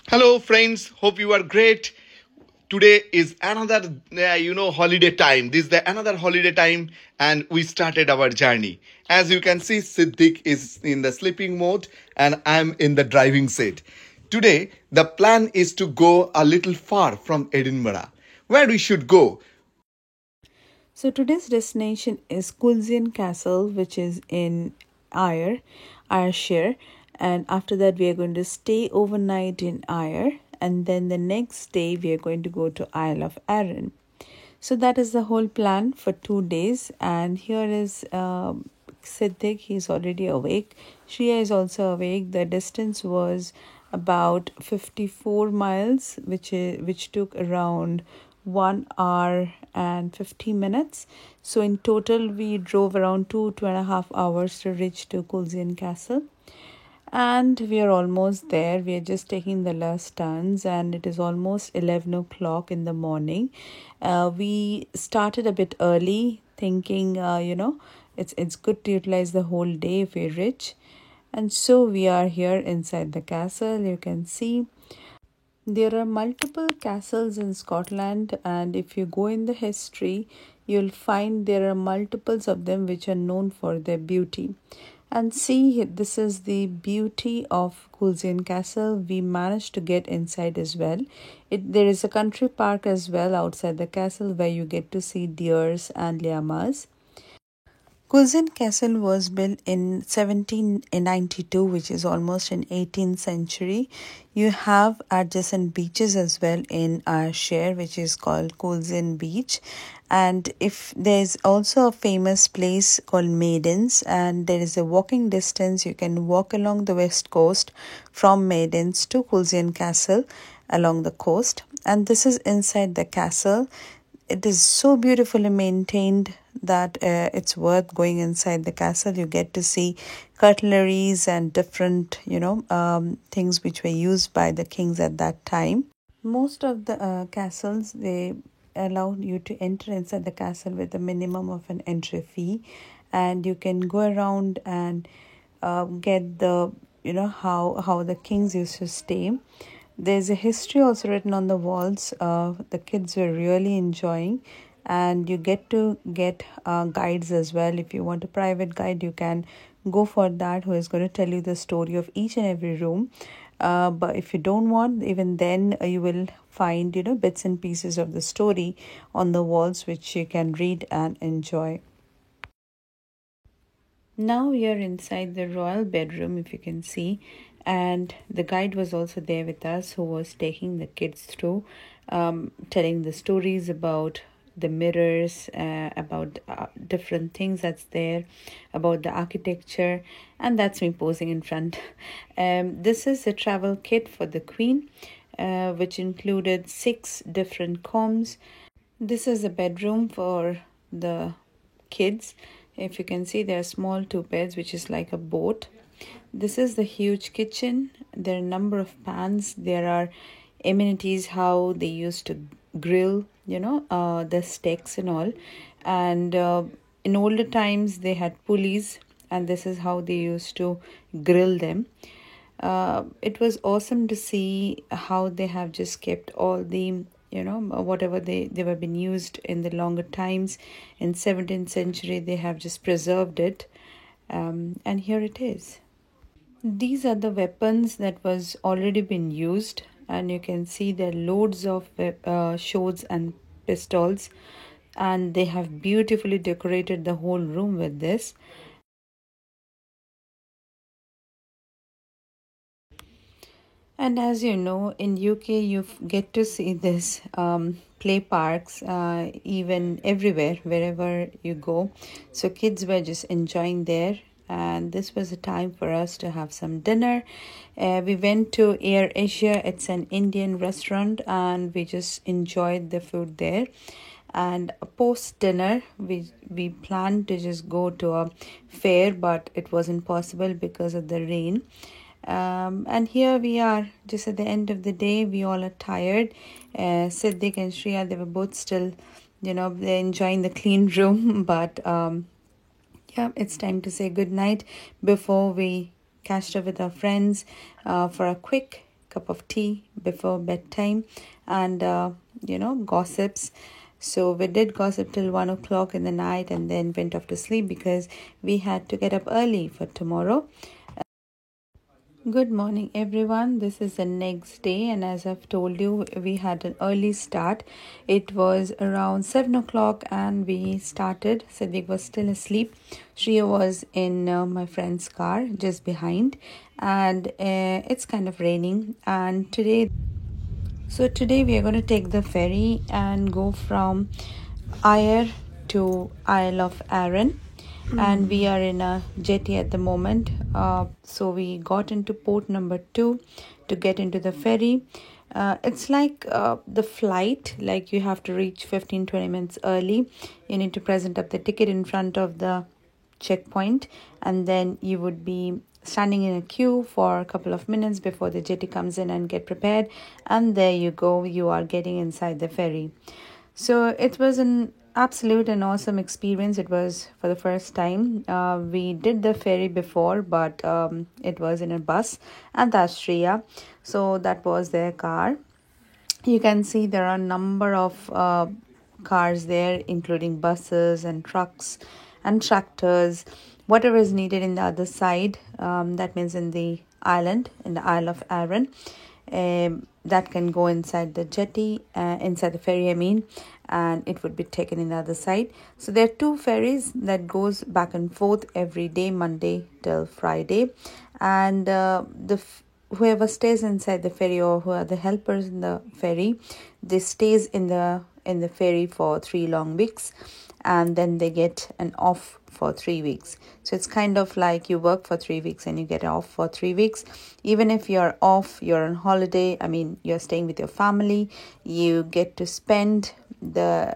Hello, friends. Hope you are great. Today is another, holiday time. This is the another holiday time, and we started our journey. As you can see, Siddiq is in the sleeping mode, and I'm in the driving seat. Today, the plan is to go a little far from Edinburgh. Where we should go? So today's destination is Culzean Castle, which is in Ayrshire, and after that we are going to stay overnight in Ayr, and then the next day we are going to go to Isle of Arran. So that is the whole plan for 2 days, and here is Siddiq. He's already awake. Shreya is also awake. The distance was about 54 miles, which took around 1 hour and 50 minutes. So in total, we drove around 2.5 hours to reach to Culzean Castle. And we are almost there. We are just taking the last turns, and it is almost 11 o'clock in the morning. We started a bit early, thinking, it's good to utilize the whole day if we're rich. And so we are here inside the castle. You can see there are multiple castles in Scotland, and if you go in the history, you'll find there are multiples of them which are known for their beauty. And see, this is the beauty of Culzean Castle. We managed to get inside as well. There is a country park as well outside the castle where you get to see deers and llamas. Culzean Castle was built in 1792, which is almost in 18th century. You have adjacent beaches as well in Ayrshire, which is called Culzean Beach. And if there's also a famous place called Maidens, and there is a walking distance, you can walk along the west coast from Maidens to Culzean Castle along the coast. And this is inside the castle. It is so beautifully maintained that it's worth going inside the castle. You get to see cutleries and different, things which were used by the kings at that time. Most of the castles, they allow you to enter inside the castle with a minimum of an entry fee, and you can go around and get the how the kings used to stay. There's a history also written on the walls. The kids were really enjoying, and you get to get guides as well. If you want a private guide, you can go for that, who is going to tell you the story of each and every room. But if you don't want, even then you will find bits and pieces of the story on the walls which you can read and enjoy. Now we are inside the royal bedroom, if you can see, and the guide was also there with us, who was taking the kids through, telling the stories about the mirrors, about different things that's there, about the architecture, and that's me posing in front. This is a travel kit for the Queen, which included 6 different combs. This is a bedroom for the kids. If you can see, there are small 2 beds, which is like a boat. This is the huge kitchen. There are a number of pans. There are amenities, how they used to grill, the steaks and all. And in older times, they had pulleys, and this is how they used to grill them. It was awesome to see how they have just kept all the whatever they were being used in the longer times in 17th century. They have just preserved it, and here it is. These are the weapons that was already been used, and you can see there are loads of swords and pistols, and they have beautifully decorated the whole room with this. And as you know, in UK, get to see this play parks even everywhere, wherever you go. So kids were just enjoying there. And this was a time for us to have some dinner. We went to Air Asia. It's an Indian restaurant, and we just enjoyed the food there. And post dinner, we planned to just go to a fair, but it wasn't possible because of the rain. And here we are, just at the end of the day. We all are tired. Siddiq and Shreya, they were both still, they're enjoying the clean room. But yeah, it's time to say good night before we catch up with our friends for a quick cup of tea before bedtime, and gossips. So we did gossip till 1 o'clock in the night and then went off to sleep because we had to get up early for tomorrow. Good morning, everyone. This is the next day, and as I've told you, we had an early start. It was around 7 o'clock, and we started. Siddiq was still asleep. Shreya was in my friend's car just behind, and it's kind of raining. And today we are going to take the ferry and go from Ayr to Isle of Arran, and we are in a jetty at the moment. So we got into port number 2 to get into the ferry. It's like the flight, like you have to reach 15-20 minutes early. You need to present up the ticket in front of the checkpoint, and then you would be standing in a queue for a couple of minutes before the jetty comes in and get prepared, and there you go, you are getting inside the ferry. So it was an absolute and awesome experience. It was for the first time. We did the ferry before, but it was in a bus, and that's Shreya. So that was their car. You can see there are a number of cars there, including buses and trucks and tractors, whatever is needed in the other side. That means in the island, in the Isle of Arran. That can go inside the jetty, inside the ferry, I mean, and it would be taken in the other side. So there are 2 ferries that goes back and forth every day, Monday till Friday, and whoever stays inside the ferry, or who are the helpers in the ferry, they stays in the ferry for 3 long weeks, and then they get an off for 3 weeks. So it's kind of like you work for 3 weeks and you get off for 3 weeks. Even if you're off, you're on holiday, I mean, you're staying with your family, you get to spend the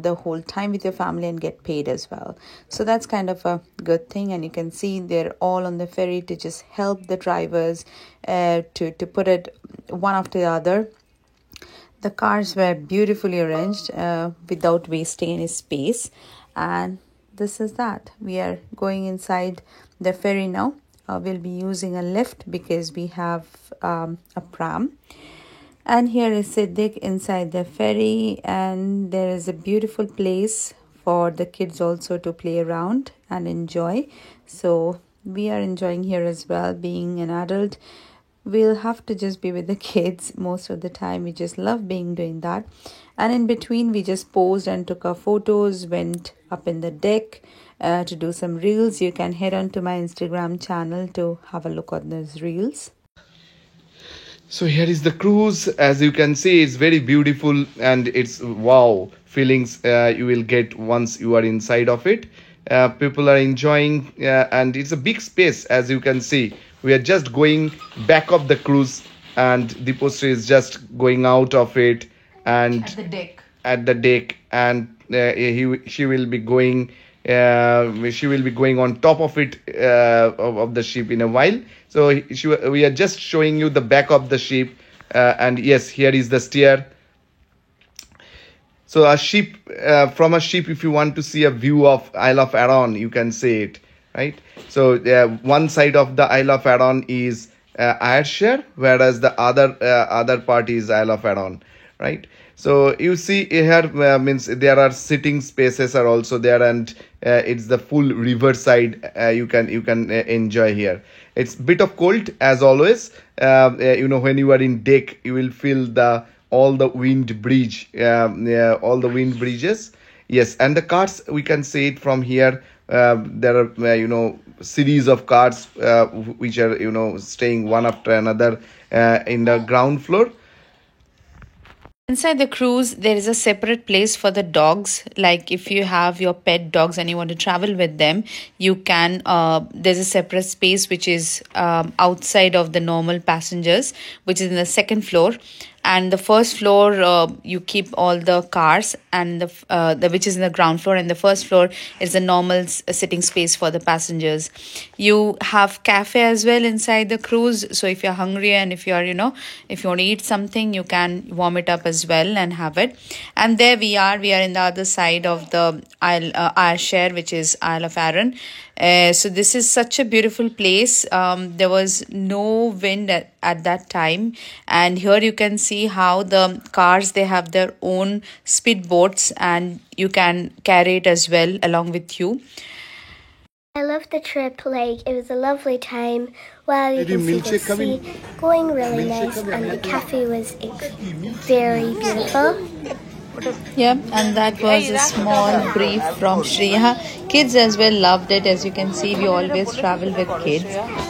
whole time with your family and get paid as well. So that's kind of a good thing. And you can see they're all on the ferry to just help the drivers to put it one after the other. The cars were beautifully arranged without wasting any space. And this is that. We are going inside the ferry now. We'll be using a lift because we have a pram. And here is Siddiq inside the ferry, and there is a beautiful place for the kids also to play around and enjoy. So we are enjoying here as well. Being an adult, we'll have to just be with the kids most of the time. We just love doing that. And in between, we just posed and took our photos, went up in the deck to do some reels. You can head on to my Instagram channel to have a look at those reels. So here is the cruise. As you can see, it's very beautiful, and it's wow feelings you will get once you are inside of it. People are enjoying, and it's a big space. As you can see, we are just going back of the cruise, and Deeposri is just going out of it and at the deck, and she will be going on top of it of the ship in a while. So we are just showing you the back of the ship, and yes, here is the steer. So a ship, from a ship, if you want to see a view of Isle of Arran, you can say it, right? So one side of the Isle of Arran is Ayrshire, whereas the other part is Isle of Arran, right? So you see here means there are sitting spaces are also there, and it's the full riverside you can enjoy here. It's bit of cold as always. When you are in deck, you will feel all the wind bridge, all the wind bridges. Yes, and the cars, we can see it from here. There are series of cars which are staying one after another in the ground floor. Inside the cruise, there is a separate place for the dogs. Like if you have your pet dogs and you want to travel with them, you can, there's a separate space which is outside of the normal passengers, which is in the second floor. And the first floor, you keep all the cars, and the which is in the ground floor, and the first floor is a normal sitting space for the passengers. You have cafe as well inside the cruise. So if you're hungry and if you're, if you want to eat something, you can warm it up as well and have it. And there we are in the other side of the Ayrshire, which is Isle of Arran. So this is such a beautiful place. There was no wind at that time, and here you can see how the cars, they have their own speed boats, and you can carry it as well along with you. I loved the trip. Like, it was a lovely time. Well, you can see the sea going really nice, and the cafe was very beautiful. Yep, and that was a small brief from Shreya. Kids as well loved it. As you can see, we always travel with kids,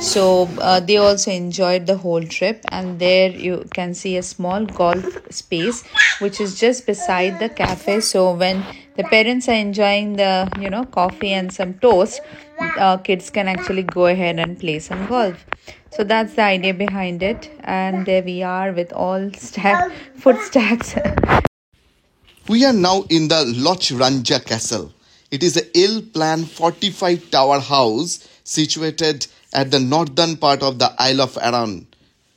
so they also enjoyed the whole trip. And there you can see a small golf space which is just beside the cafe. So when the parents are enjoying the coffee and some toast, kids can actually go ahead and play some golf. So that's the idea behind it. And there we are with all food stacks. We are now in the Loch Ranja Castle. It is a ill-plan fortified tower house situated at the northern part of the Isle of Arran.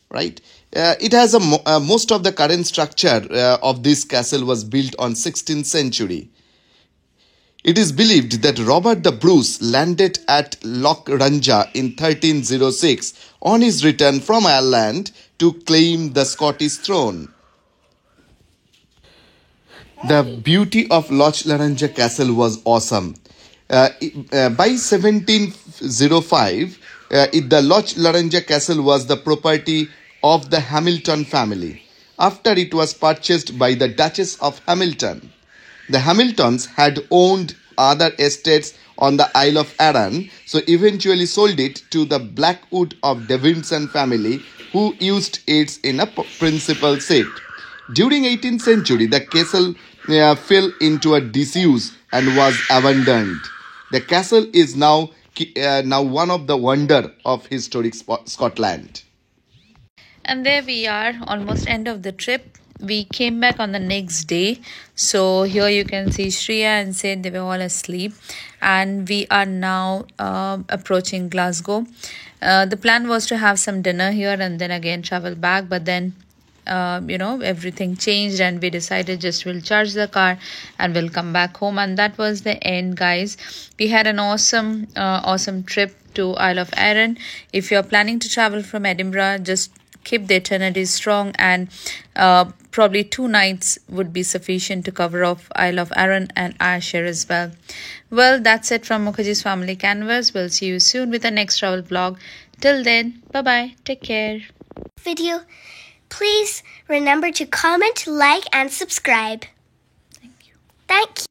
Right? It has most of the current structure of this castle was built on 16th century. It is believed that Robert the Bruce landed at Loch Ranja in 1306 on his return from Ireland to claim the Scottish throne. The beauty of Loch Ranja Castle was awesome. By 1705, the Loch Ranja Castle was the property of the Hamilton family. After it was purchased by the Duchess of Hamilton. The Hamiltons had owned other estates on the Isle of Arran, so eventually sold it to the Blackwood of Davidson family, who used it in a principal seat. During 18th century, the castle fell into a disuse and was abandoned. The castle is now one of the wonder of historic Scotland. And there we are, almost end of the trip. We came back on the next day. So here you can see Shreya and Sid, they were all asleep. And we are now approaching Glasgow. The plan was to have some dinner here and then again travel back. But then, everything changed and we decided just we'll charge the car and we'll come back home. And that was the end, guys. We had an awesome trip to Isle of Arran. If you're planning to travel from Edinburgh, just keep the itinerary strong, and probably 2 nights would be sufficient to cover off Isle of Arran and Ayrshire as well. Well, that's it from Mukherjee's Family Canvas. We'll see you soon with the next travel vlog. Till then, bye-bye. Take care. Video. Please remember to comment, like, and subscribe. Thank you. Thank you.